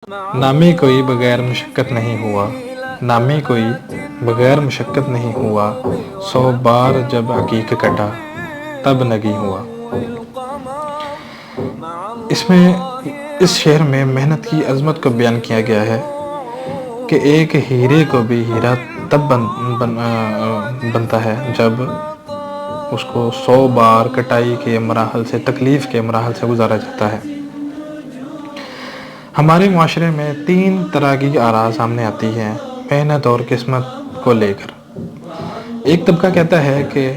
نامی کوئی بغیر مشقت نہیں ہوا، نامی کوئی بغیر مشقت نہیں ہوا، 100 بار جب عقیق کٹا تب نگی ہوا۔ اس میں اس شعر میں محنت کی عظمت کو بیان کیا گیا ہے کہ ایک ہیرے کو بھی ہیرا تب بنتا ہے جب اس کو 100 بار کٹائی کے مراحل سے، تکلیف کے مراحل سے گزارا جاتا ہے۔ ہمارے معاشرے میں 3 طرح کی آراء سامنے آتی ہیں محنت اور قسمت کو لے کر۔ ایک طبقہ کہتا ہے کہ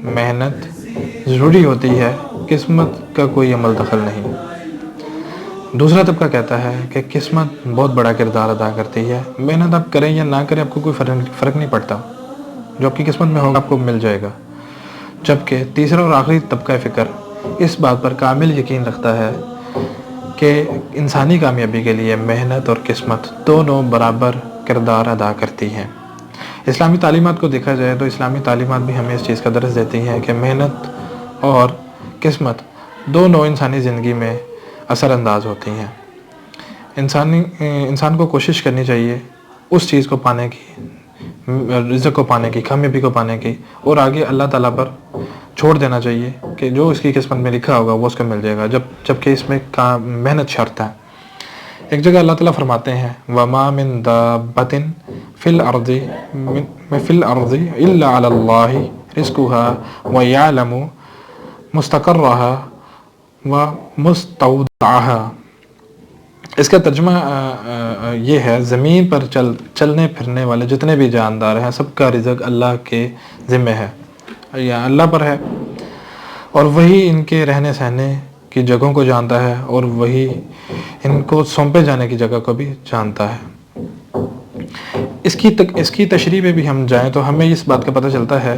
محنت ضروری ہوتی ہے، قسمت کا کوئی عمل دخل نہیں۔ دوسرا طبقہ کہتا ہے کہ قسمت بہت بڑا کردار ادا کرتی ہے، محنت آپ کریں یا نہ کریں آپ کو کوئی فرق نہیں پڑتا، جو آپ کی قسمت میں ہوگا آپ کو مل جائے گا۔ جبکہ تیسرا اور آخری طبقہ فکر اس بات پر کامل یقین رکھتا ہے کہ انسانی کامیابی کے لیے محنت اور قسمت دونوں برابر کردار ادا کرتی ہیں۔ اسلامی تعلیمات کو دیکھا جائے تو اسلامی تعلیمات بھی ہمیں اس چیز کا درس دیتی ہیں کہ محنت اور قسمت دونوں انسانی زندگی میں اثر انداز ہوتی ہیں۔ انسان کو کوشش کرنی چاہیے اس چیز کو پانے کی، رزق کو پانے کی، کامیابی کو پانے کی، اور آگے اللہ تعالیٰ پر چھوڑ دینا چاہیے کہ جو اس کی قسمت میں لکھا ہوگا وہ اس کو مل جائے گا، جبکہ اس میں محنت شرط ہے۔ ایک جگہ اللہ تعالیٰ فرماتے ہیں وَمَا مِن دَابَّةٍ فِي الْأَرْضِ إِلَّا عَلَى اللَّهِ رِزْقُهَا وَيَعْلَمُ مُسْتَقَرَّهَا وَمُسْتَوْدَعَهَا۔ اس کا ترجمہ یہ ہے، زمین پر چلنے پھرنے والے جتنے بھی جاندار ہیں سب کا رزق اللہ کے ذمہ ہے یا اللہ پر ہے، اور وہی ان کے رہنے سہنے کی جگہوں کو جانتا ہے اور وہی ان کو سونپے جانے کی جگہ کو بھی جانتا ہے۔ اس کی تشریح میں بھی ہم جائیں تو ہمیں اس بات کا پتہ چلتا ہے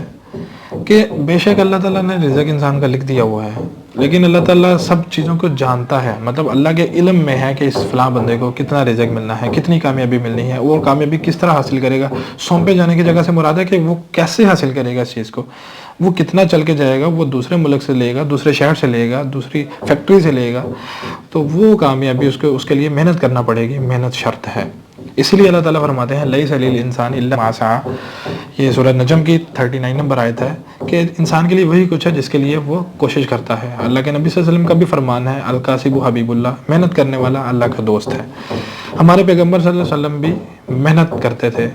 کہ بے شک اللہ تعالیٰ نے رزق انسان کا لکھ دیا ہوا ہے، لیکن اللہ تعالیٰ سب چیزوں کو جانتا ہے، مطلب اللہ کے علم میں ہے کہ اس فلاں بندے کو کتنا رزق ملنا ہے، کتنی کامیابی ملنی ہے، وہ کامیابی کس طرح حاصل کرے گا۔ سونپے جانے کی جگہ سے مراد ہے کہ وہ کیسے حاصل کرے گا اس چیز کو، وہ کتنا چل کے جائے گا، وہ دوسرے ملک سے لے گا، دوسرے شہر سے لے گا، دوسری فیکٹری سے لے گا، تو وہ کامیابی اس کے لیے محنت کرنا پڑے گی، محنت شرط ہے۔ اسی لیے اللہ تعالیٰ فرماتے ہیں لیس للانسان الا ما سعی، یہ سورہ نجم کی 39 نمبر آیت ہے کہ انسان کے لیے وہی کچھ ہے جس کے لیے وہ کوشش کرتا ہے۔ اللہ کے نبی صلی اللہ علیہ وسلم کا بھی فرمان ہے الکاسب حبیب اللہ، محنت کرنے والا اللہ کا دوست ہے۔ ہمارے پیغمبر صلی اللہ علیہ وسلم بھی محنت کرتے تھے،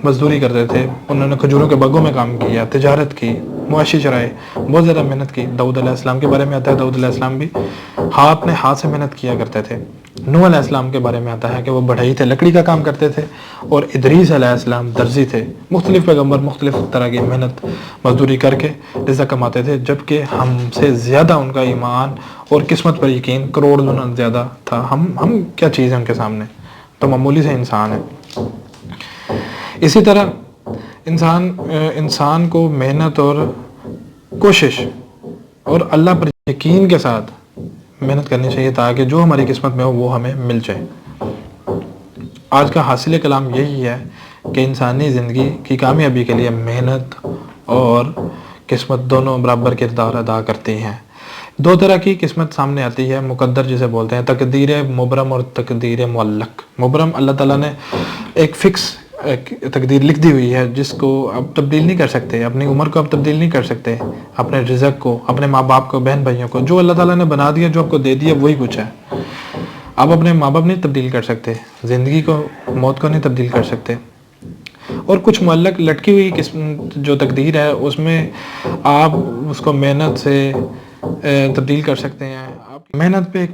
مزدوری کرتے تھے، انہوں نے کھجوروں کے باغوں میں کام کیا، تجارت کی، معاشی شرائع، بہت زیادہ محنت کی۔ داؤد علیہ السلام کے بارے میں آتا ہے داؤد علیہ السلام بھی اپنے ہاتھ سے محنت کیا کرتے تھے۔ نوح علیہ السلام کے بارے میں آتا ہے کہ وہ بڑھئی تھے، لکڑی کا کام کرتے تھے، اور ادریس علیہ السلام درزی تھے۔ مختلف پیغمبر مختلف طرح کی محنت مزدوری کر کے رزق کماتے تھے، جبکہ ہم سے زیادہ ان کا ایمان اور قسمت پر یقین کروڑ گنا زیادہ تھا۔ ہم کیا چیز ہیں ان کے سامنے، تو معمولی سے انسان ہے۔ اسی طرح انسان کو محنت اور کوشش اور اللہ پر یقین کے ساتھ محنت کرنی چاہیے تاکہ جو ہماری قسمت میں ہو وہ ہمیں مل جائے۔ آج کا حاصل کلام یہی ہے کہ انسانی زندگی کی کامیابی کے لیے محنت اور قسمت دونوں برابر کردار ادا کرتی ہیں۔ 2 طرح کی قسمت سامنے آتی ہے، مقدر جسے بولتے ہیں، تقدیر مبرم اور تقدیر معلق۔ مبرم اللہ تعالیٰ نے ایک فکس تقدیر لکھ دی ہوئی ہے جس کو آپ تبدیل نہیں کر سکتے، اپنی عمر کو آپ تبدیل نہیں کر سکتے، اپنے رزق کو، اپنے ماں باپ کو، بہن بھائیوں کو، جو اللہ تعالیٰ نے بنا دیا، جو آپ کو دے دیا وہی کچھ ہے۔ آپ اپنے ماں باپ نہیں تبدیل کر سکتے، زندگی کو، موت کو نہیں تبدیل کر سکتے، اور کچھ معلق لٹکی ہوئی قسم جو تقدیر ہے اس میں آپ اس کو محنت سے تبدیل کر سکتے ہیں۔ محنت پہ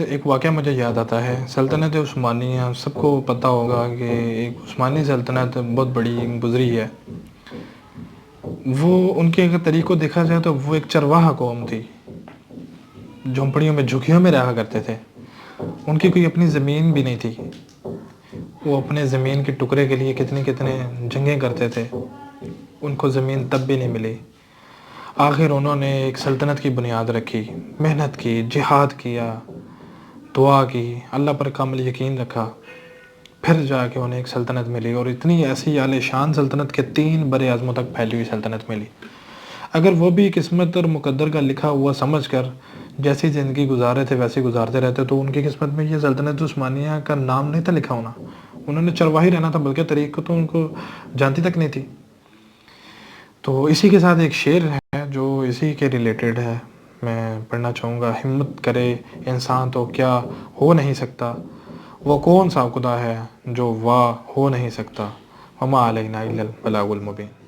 ایک واقعہ مجھے یاد آتا ہے، سلطنت عثمانیہ، سب کو پتہ ہوگا کہ ایک عثمانی سلطنت بہت بڑی گزری ہے۔ وہ ان کے اگر طریق کو دیکھا جائے تو وہ ایک چرواہا قوم تھی، جھونپڑیوں میں، جھکیوں میں رہا کرتے تھے، ان کی کوئی اپنی زمین بھی نہیں تھی، وہ اپنے زمین کے ٹکڑے کے لیے کتنے جنگیں کرتے تھے، ان کو زمین تب بھی نہیں ملی۔ آخر انہوں نے ایک سلطنت کی بنیاد رکھی، محنت کی، جہاد کیا، دعا کی، اللہ پر کامل یقین رکھا، پھر جا کے انہیں ایک سلطنت ملی، اور اتنی ایسی عالی شان سلطنت کے 3 بر اعظموں تک پھیلی ہوئی سلطنت ملی۔ اگر وہ بھی قسمت اور مقدر کا لکھا ہوا سمجھ کر جیسی زندگی گزارے تھے ویسے گزارتے رہتے تو ان کی قسمت میں یہ سلطنت عثمانیہ کا نام نہیں تھا لکھا ہونا. انہوں نے چرواہی رہنا تھا، بلکہ طریق کو تو ان کو جانتی تک نہیں تھی. تو اسی کے ساتھ ایک شعر ہے جو اسی کے ریلیٹڈ ہے، میں پڑھنا چاہوں گا. ہمت کرے انسان تو کیا ہو نہیں سکتا، وہ کون سا خدا ہے جو وا ہو نہیں سکتا، وما علینا الا البلاغ المبین.